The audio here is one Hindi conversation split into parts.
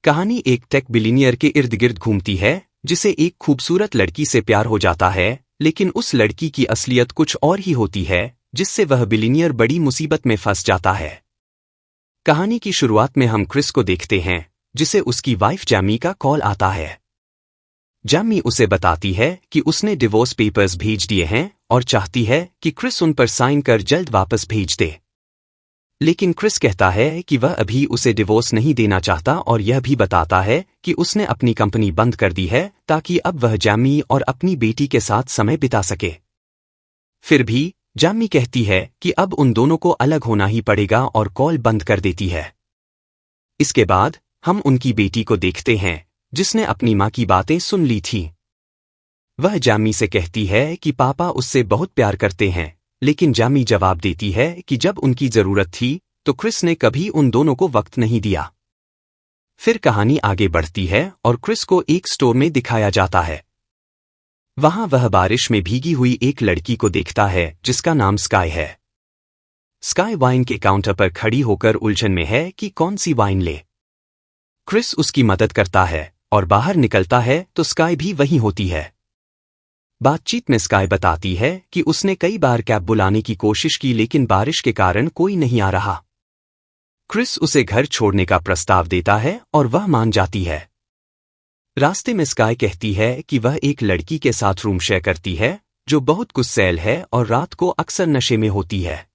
कहानी एक टेक बिलियनियर के इर्द गिर्द घूमती है जिसे एक खूबसूरत लड़की से प्यार हो जाता है, लेकिन उस लड़की की असलियत कुछ और ही होती है जिससे वह बिलियनियर बड़ी मुसीबत में फंस जाता है। कहानी की शुरुआत में हम क्रिस को देखते हैं जिसे उसकी वाइफ जैमी का कॉल आता है। जैमी उसे बताती है कि उसने डिवोर्स पेपर्स भेज दिए हैं और चाहती है कि क्रिस उन पर साइन कर जल्द वापस भेज दे। लेकिन क्रिस कहता है कि वह अभी उसे डिवोर्स नहीं देना चाहता और यह भी बताता है कि उसने अपनी कंपनी बंद कर दी है ताकि अब वह जैमी और अपनी बेटी के साथ समय बिता सके। फिर भी जैमी कहती है कि अब उन दोनों को अलग होना ही पड़ेगा और कॉल बंद कर देती है। इसके बाद हम उनकी बेटी को देखते हैं जिसने अपनी माँ की बातें सुन ली थी। वह जैमी से कहती है कि पापा उससे बहुत प्यार करते हैं, लेकिन जैमी जवाब देती है कि जब उनकी जरूरत थी तो क्रिस ने कभी उन दोनों को वक्त नहीं दिया। फिर कहानी आगे बढ़ती है और क्रिस को एक स्टोर में दिखाया जाता है। वहां वह बारिश में भीगी हुई एक लड़की को देखता है जिसका नाम स्काई है। स्काई वाइन के काउंटर पर खड़ी होकर उलझन में है कि कौन सी वाइन ले। क्रिस उसकी मदद करता है और बाहर निकलता है तो स्काई भी वहीं होती है। बातचीत में स्काई बताती है कि उसने कई बार कैब बुलाने की कोशिश की लेकिन बारिश के कारण कोई नहीं आ रहा। क्रिस उसे घर छोड़ने का प्रस्ताव देता है और वह मान जाती है। रास्ते में स्काई कहती है कि वह एक लड़की के साथ रूम शेयर करती है जो बहुत गुस्सैल है और रात को अक्सर नशे में होती है।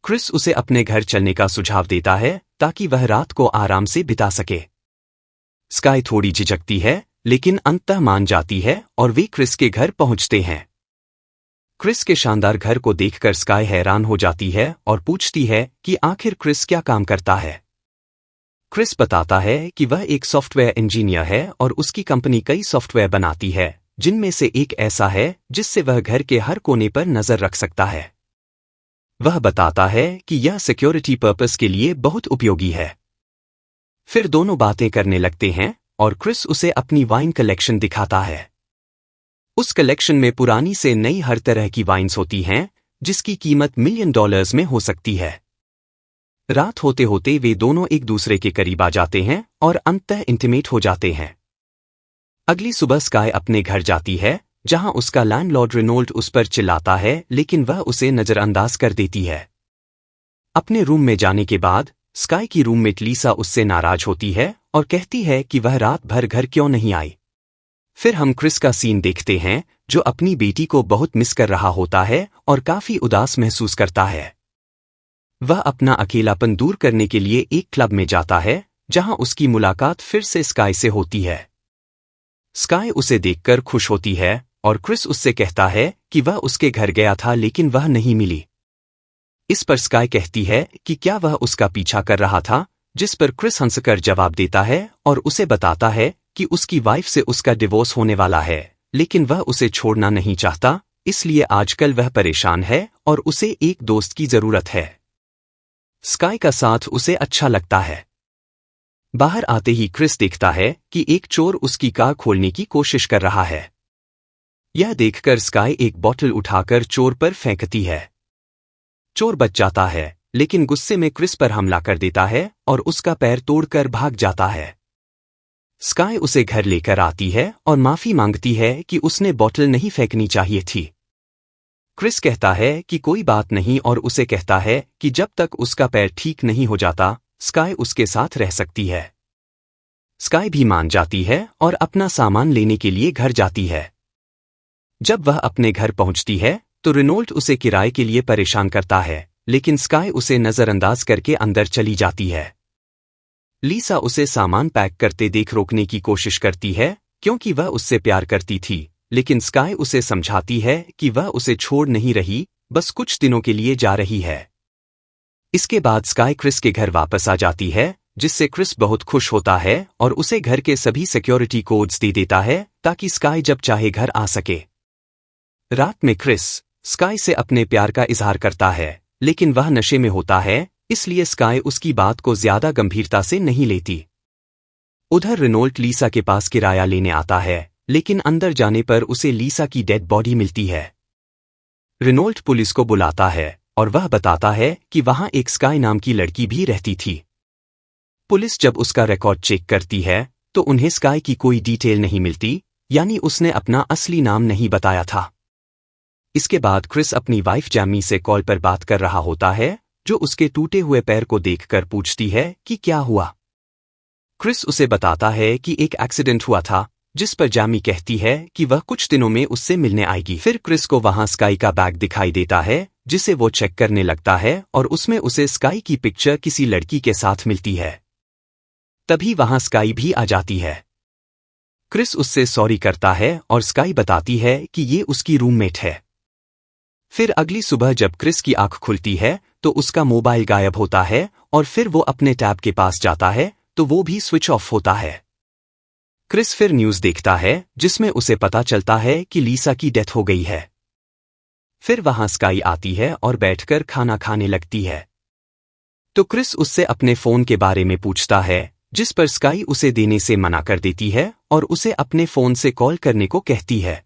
क्रिस उसे अपने घर चलने का सुझाव देता है ताकि वह रात को आराम से बिता सके। स्काई थोड़ी झिझकती है लेकिन अंततः मान जाती है और वे क्रिस के घर पहुंचते हैं। क्रिस के शानदार घर को देखकर स्काई हैरान हो जाती है और पूछती है कि आखिर क्रिस क्या काम करता है। क्रिस बताता है कि वह एक सॉफ्टवेयर इंजीनियर है और उसकी कंपनी कई सॉफ्टवेयर बनाती है जिनमें से एक ऐसा है जिससे वह घर के हर कोने पर नजर रख सकता है। वह बताता है कि यह सिक्योरिटी पर्पस के लिए बहुत उपयोगी है। फिर दोनों बातें करने लगते हैं और क्रिस उसे अपनी वाइन कलेक्शन दिखाता है। उस कलेक्शन में पुरानी से नई हर तरह की वाइन्स होती हैं जिसकी कीमत $1 मिलियन में हो सकती है। रात होते होते वे दोनों एक दूसरे के करीब आ जाते हैं और अंततः इंटीमेट हो जाते हैं। अगली सुबह स्काई अपने घर जाती है जहां उसका लैंडलॉर्ड रेनोल्ड उस पर चिल्लाता है लेकिन वह उसे नजरअंदाज कर देती है। अपने रूम में जाने के बाद स्काई की रूममेट लीसा उससे नाराज होती है और कहती है कि वह रात भर घर क्यों नहीं आई। फिर हम क्रिस का सीन देखते हैं जो अपनी बेटी को बहुत मिस कर रहा होता है और काफी उदास महसूस करता है। वह अपना अकेलापन दूर करने के लिए एक क्लब में जाता है जहां उसकी मुलाकात फिर से स्काई से होती है। स्काई उसे देखकर खुश होती है और क्रिस उससे कहता है कि वह उसके घर गया था लेकिन वह नहीं मिली। इस पर स्काई कहती है कि क्या वह उसका पीछा कर रहा था, जिस पर क्रिस हंसकर जवाब देता है और उसे बताता है कि उसकी वाइफ से उसका डिवोर्स होने वाला है लेकिन वह उसे छोड़ना नहीं चाहता, इसलिए आजकल वह परेशान है और उसे एक दोस्त की जरूरत है। स्काई का साथ उसे अच्छा लगता है। बाहर आते ही क्रिस देखता है कि एक चोर उसकी कार खोलने की कोशिश कर रहा है। यह देखकर स्काई एक बोतल उठाकर चोर पर फेंकती है। चोर बच जाता है लेकिन गुस्से में क्रिस पर हमला कर देता है और उसका पैर तोड़कर भाग जाता है। स्काई उसे घर लेकर आती है और माफी मांगती है कि उसने बोतल नहीं फेंकनी चाहिए थी। क्रिस कहता है कि कोई बात नहीं और उसे कहता है कि जब तक उसका पैर ठीक नहीं हो जाता स्काई उसके साथ रह सकती है। स्काई भी मान जाती है और अपना सामान लेने के लिए घर जाती है। जब वह अपने घर पहुंचती है तो रेनोल्ड उसे किराए के लिए परेशान करता है लेकिन स्काई उसे नजरअंदाज करके अंदर चली जाती है। लीसा उसे सामान पैक करते देख रोकने की कोशिश करती है क्योंकि वह उससे प्यार करती थी, लेकिन स्काई उसे समझाती है कि वह उसे छोड़ नहीं रही, बस कुछ दिनों के लिए जा रही है। इसके बाद स्काई क्रिस के घर वापस आ जाती है जिससे क्रिस बहुत खुश होता है और उसे घर के सभी सिक्योरिटी कोड्स दे देता है ताकि स्काई जब चाहे घर आ सके। रात में क्रिस स्काई से अपने प्यार का इजहार करता है लेकिन वह नशे में होता है, इसलिए स्काई उसकी बात को ज्यादा गंभीरता से नहीं लेती। उधर रेनोल्ड लीसा के पास किराया लेने आता है लेकिन अंदर जाने पर उसे लीसा की डेड बॉडी मिलती है। रेनोल्ड पुलिस को बुलाता है और वह बताता है कि वहां एक स्काई नाम की लड़की भी रहती थी। पुलिस जब उसका रिकॉर्ड चेक करती है तो उन्हें स्काई की कोई डिटेल नहीं मिलती, यानी उसने अपना असली नाम नहीं बताया था। इसके बाद क्रिस अपनी वाइफ जैमी से कॉल पर बात कर रहा होता है, जो उसके टूटे हुए पैर को देखकर पूछती है कि क्या हुआ। क्रिस उसे बताता है कि एक एक्सीडेंट हुआ था, जिस पर जैमी कहती है कि वह कुछ दिनों में उससे मिलने आएगी। फिर क्रिस को वहां स्काई का बैग दिखाई देता है, जिसे वो चेक करने लगता है और उसमें उसे स्काई की पिक्चर किसी लड़की के साथ मिलती है। तभी वहां स्काई भी आ जाती है। क्रिस उससे सॉरी करता है और स्काई बताती है कि ये उसकी रूममेट है। फिर अगली सुबह जब क्रिस की आंख खुलती है तो उसका मोबाइल गायब होता है और फिर वो अपने टैब के पास जाता है तो वो भी स्विच ऑफ होता है। क्रिस फिर न्यूज़ देखता है जिसमें उसे पता चलता है कि लीसा की डेथ हो गई है। फिर वहां स्काई आती है और बैठकर खाना खाने लगती है। तो क्रिस उससे अपने फ़ोन के बारे में पूछता है, जिस पर स्काई उसे देने से मना कर देती है और उसे अपने फ़ोन से कॉल करने को कहती है।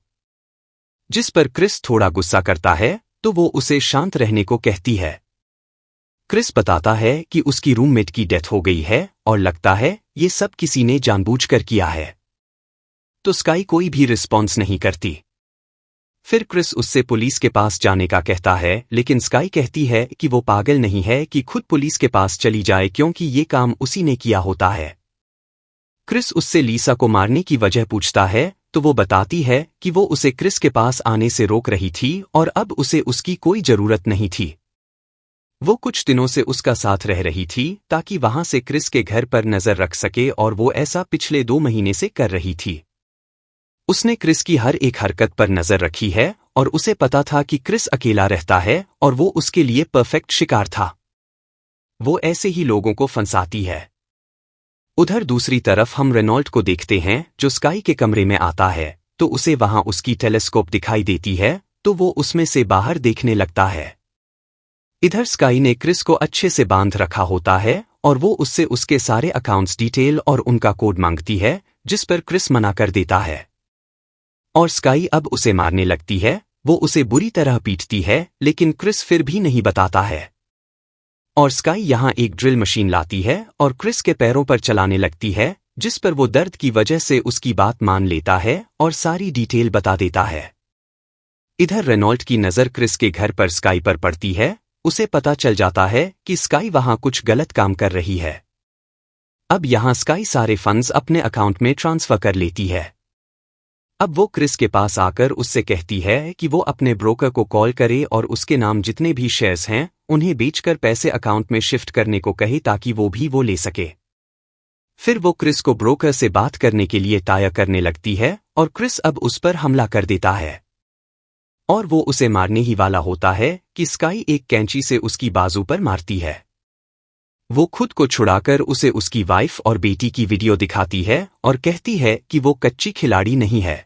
जिस पर क्रिस थोड़ा गुस्सा करता है तो वो उसे शांत रहने को कहती है। क्रिस बताता है कि उसकी रूममेट की डेथ हो गई है और लगता है ये सब किसी ने जानबूझकर किया है। तो स्काई कोई भी रिस्पॉन्स नहीं करती। फिर क्रिस उससे पुलिस के पास जाने का कहता है, लेकिन स्काई कहती है कि वो पागल नहीं है कि खुद पुलिस के पास चली जाए, क्योंकि ये काम उसी ने किया होता है। क्रिस उससे लीसा को मारने की वजह पूछता है तो वो बताती है कि वो उसे क्रिस के पास आने से रोक रही थी और अब उसे उसकी कोई जरूरत नहीं थी। वो कुछ दिनों से उसका साथ रह रही थी ताकि वहां से क्रिस के घर पर नजर रख सके और वो ऐसा पिछले 2 महीने से कर रही थी। उसने क्रिस की हर एक हरकत पर नजर रखी है और उसे पता था कि क्रिस अकेला रहता है और वो उसके लिए परफेक्ट शिकार था। वो ऐसे ही लोगों को फंसाती है। उधर दूसरी तरफ हम रेनॉल्ट को देखते हैं जो स्काई के कमरे में आता है, तो उसे वहां उसकी टेलीस्कोप दिखाई देती है तो वो उसमें से बाहर देखने लगता है। इधर स्काई ने क्रिस को अच्छे से बांध रखा होता है और वो उससे उसके सारे अकाउंट्स डिटेल और उनका कोड मांगती है, जिस पर क्रिस मना कर देता है। और स्काई अब उसे मारने लगती है। वो उसे बुरी तरह पीटती है, लेकिन क्रिस फिर भी नहीं बताता है। और स्काई यहाँ एक ड्रिल मशीन लाती है और क्रिस के पैरों पर चलाने लगती है, जिस पर वो दर्द की वजह से उसकी बात मान लेता है और सारी डिटेल बता देता है। इधर रेनॉल्ट की नज़र क्रिस के घर पर स्काई पर पड़ती है। उसे पता चल जाता है कि स्काई वहाँ कुछ गलत काम कर रही है। अब यहाँ स्काई सारे फंड्स अपने अकाउंट में ट्रांसफर कर लेती है। अब वो क्रिस के पास आकर उससे कहती है कि वो अपने ब्रोकर को कॉल करे और उसके नाम जितने भी शेयर्स हैं उन्हें बेचकर पैसे अकाउंट में शिफ्ट करने को कहे ताकि वो भी वो ले सके। फिर वो क्रिस को ब्रोकर से बात करने के लिए टायर करने लगती है और क्रिस अब उस पर हमला कर देता है और वो उसे मारने ही वाला होता है कि स्काई एक कैंची से उसकी बाजू पर मारती है। वो खुद को छुड़ाकर उसे उसकी वाइफ और बेटी की वीडियो दिखाती है और कहती है कि वो कच्ची खिलाड़ी नहीं है।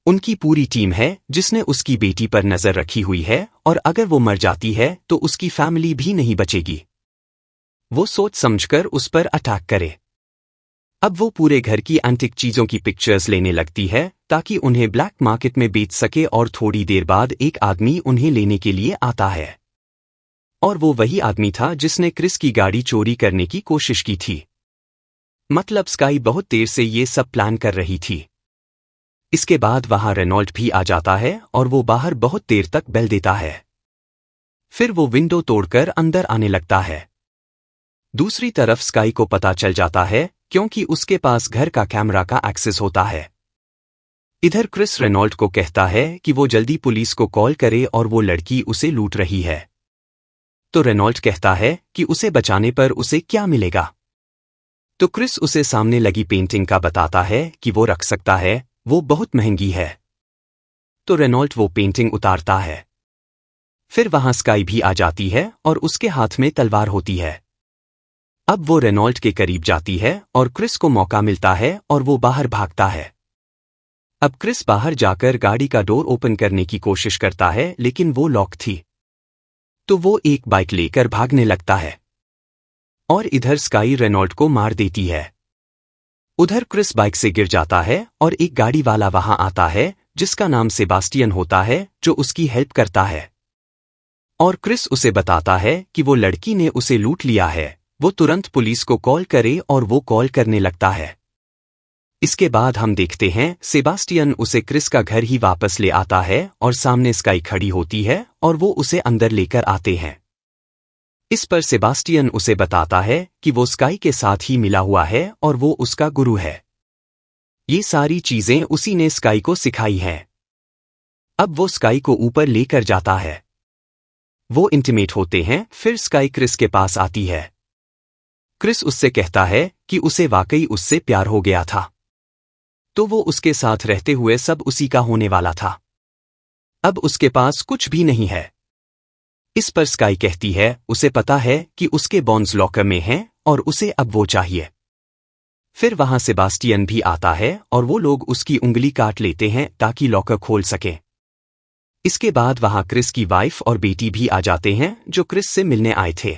उनकी पूरी टीम है जिसने उसकी बेटी पर नजर रखी हुई है और अगर वो मर जाती है तो उसकी फैमिली भी नहीं बचेगी। वो सोच समझकर उस पर अटैक करे। अब वो पूरे घर की एंटिक चीजों की पिक्चर्स लेने लगती है ताकि उन्हें ब्लैक मार्केट में बेच सके और थोड़ी देर बाद एक आदमी उन्हें लेने के लिए आता है। और वो वही आदमी था जिसने क्रिस की गाड़ी चोरी करने की कोशिश की थी। मतलब स्काई बहुत देर से ये सब प्लान कर रही थी। इसके बाद वहां रेनॉल्ट भी आ जाता है और वो बाहर बहुत देर तक बेल देता है। फिर वो विंडो तोड़कर अंदर आने लगता है। दूसरी तरफ स्काई को पता चल जाता है क्योंकि उसके पास घर का कैमरा का एक्सेस होता है। इधर क्रिस रेनॉल्ट को कहता है कि वो जल्दी पुलिस को कॉल करे और वो लड़की उसे लूट रही है। तो रेनॉल्ट कहता है कि उसे बचाने पर उसे क्या मिलेगा। तो क्रिस उसे सामने लगी पेंटिंग का बताता है कि वो रख सकता है, वो बहुत महंगी है। तो रेनॉल्ट वो पेंटिंग उतारता है। फिर वहां स्काई भी आ जाती है और उसके हाथ में तलवार होती है। अब वो रेनॉल्ट के करीब जाती है और क्रिस को मौका मिलता है और वो बाहर भागता है। अब क्रिस बाहर जाकर गाड़ी का डोर ओपन करने की कोशिश करता है, लेकिन वो लॉक थी। तो वो एक बाइक लेकर भागने लगता है और इधर स्काई रेनॉल्ट को मार देती है। उधर क्रिस बाइक से गिर जाता है और एक गाड़ी वाला वहां आता है जिसका नाम सेबास्टियन होता है, जो उसकी हेल्प करता है। और क्रिस उसे बताता है कि वो लड़की ने उसे लूट लिया है, वो तुरंत पुलिस को कॉल करे और वो कॉल करने लगता है। इसके बाद हम देखते हैं सेबास्टियन उसे क्रिस का घर ही वापस ले आता है और सामने स्काई खड़ी होती है और वो उसे अंदर लेकर आते हैं। इस पर सेबास्टियन उसे बताता है कि वो स्काई के साथ ही मिला हुआ है और वो उसका गुरु है। ये सारी चीजें उसी ने स्काई को सिखाई हैं। अब वो स्काई को ऊपर लेकर जाता है। वो इंटीमेट होते हैं, फिर स्काई क्रिस के पास आती है। क्रिस उससे कहता है कि उसे वाकई उससे प्यार हो गया था, तो वो उसके साथ रहते हुए सब उसी का होने वाला था। अब उसके पास कुछ भी नहीं है। इस पर स्काई कहती है उसे पता है कि उसके बॉन्ड्स लॉकर में हैं और उसे अब वो चाहिए। फिर वहां सेबास्टियन भी आता है और वो लोग उसकी उंगली काट लेते हैं ताकि लॉकर खोल सकें। इसके बाद वहां क्रिस की वाइफ और बेटी भी आ जाते हैं जो क्रिस से मिलने आए थे।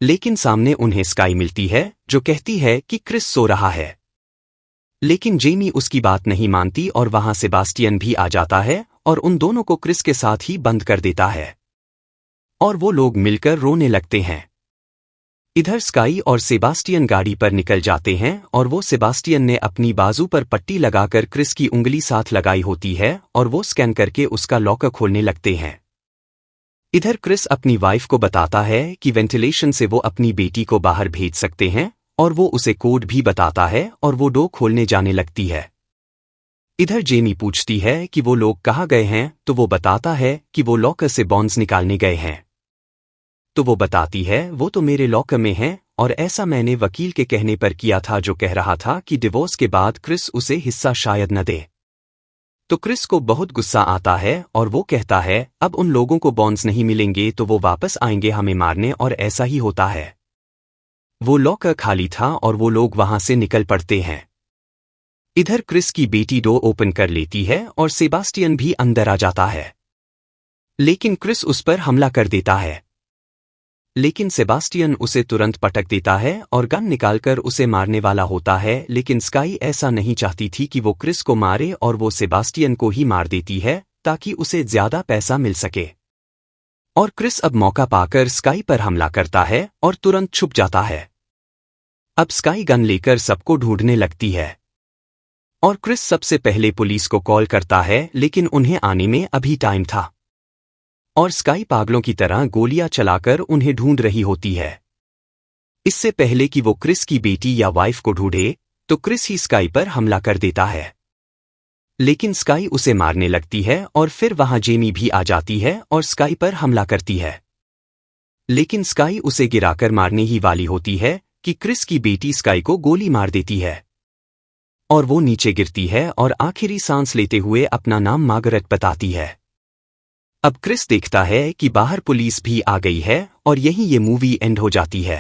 लेकिन सामने उन्हें स्काई मिलती है जो कहती है कि क्रिस सो रहा है। लेकिन जेमी उसकी बात नहीं मानती और वहां सेबास्टियन भी आ जाता है और उन दोनों को क्रिस के साथ ही बंद कर देता है और वो लोग मिलकर रोने लगते हैं। इधर स्काई और सेबास्टियन गाड़ी पर निकल जाते हैं और वो सेबास्टियन ने अपनी बाजू पर पट्टी लगाकर क्रिस की उंगली साथ लगाई होती है और वो स्कैन करके उसका लॉकर खोलने लगते हैं। इधर क्रिस अपनी वाइफ को बताता है कि वेंटिलेशन से वो अपनी बेटी को बाहर भेज सकते हैं और वो उसे कोड भी बताता है और वो डोर खोलने जाने लगती है। इधर जेमी पूछती है कि वो लोग कहाँ गए हैं, तो वो बताता है कि वो लॉकर से बॉन्ड्स निकालने गए हैं। तो वो बताती है वो तो मेरे लॉकर में हैं और ऐसा मैंने वकील के कहने पर किया था जो कह रहा था कि डिवोर्स के बाद क्रिस उसे हिस्सा शायद न दे। तो क्रिस को बहुत गुस्सा आता है और वो कहता है अब उन लोगों को बॉन्ड्स नहीं मिलेंगे तो वो वापस आएंगे हमें मारने, और ऐसा ही होता है। वो लॉकर खाली था और वो लोग वहां से निकल पड़ते हैं। इधर क्रिस की बेटी डोर ओपन कर लेती है और सेबास्टियन भी अंदर आ जाता है, लेकिन क्रिस उस पर हमला कर देता है। लेकिन सेबास्टियन उसे तुरंत पटक देता है और गन निकालकर उसे मारने वाला होता है, लेकिन स्काई ऐसा नहीं चाहती थी कि वो क्रिस को मारे और वो सेबास्टियन को ही मार देती है ताकि उसे ज्यादा पैसा मिल सके। और क्रिस अब मौका पाकर स्काई पर हमला करता है और तुरंत छुप जाता है। अब स्काई गन लेकर सबको ढूंढने लगती है और क्रिस सबसे पहले पुलिस को कॉल करता है, लेकिन उन्हें आने में अभी टाइम था और स्काई पागलों की तरह गोलियां चलाकर उन्हें ढूंढ रही होती है। इससे पहले कि वो क्रिस की बेटी या वाइफ को ढूंढे तो क्रिस ही स्काई पर हमला कर देता है, लेकिन स्काई उसे मारने लगती है और फिर वहां जेमी भी आ जाती है और स्काई पर हमला करती है। लेकिन स्काई उसे गिराकर मारने ही वाली होती है कि क्रिस की बेटी स्काई को गोली मार देती है और वो नीचे गिरती है और आखिरी सांस लेते हुए अपना नाम मार्गरेट बताती है। अब क्रिस देखता है कि बाहर पुलिस भी आ गई है और यहीं ये मूवी एंड हो जाती है।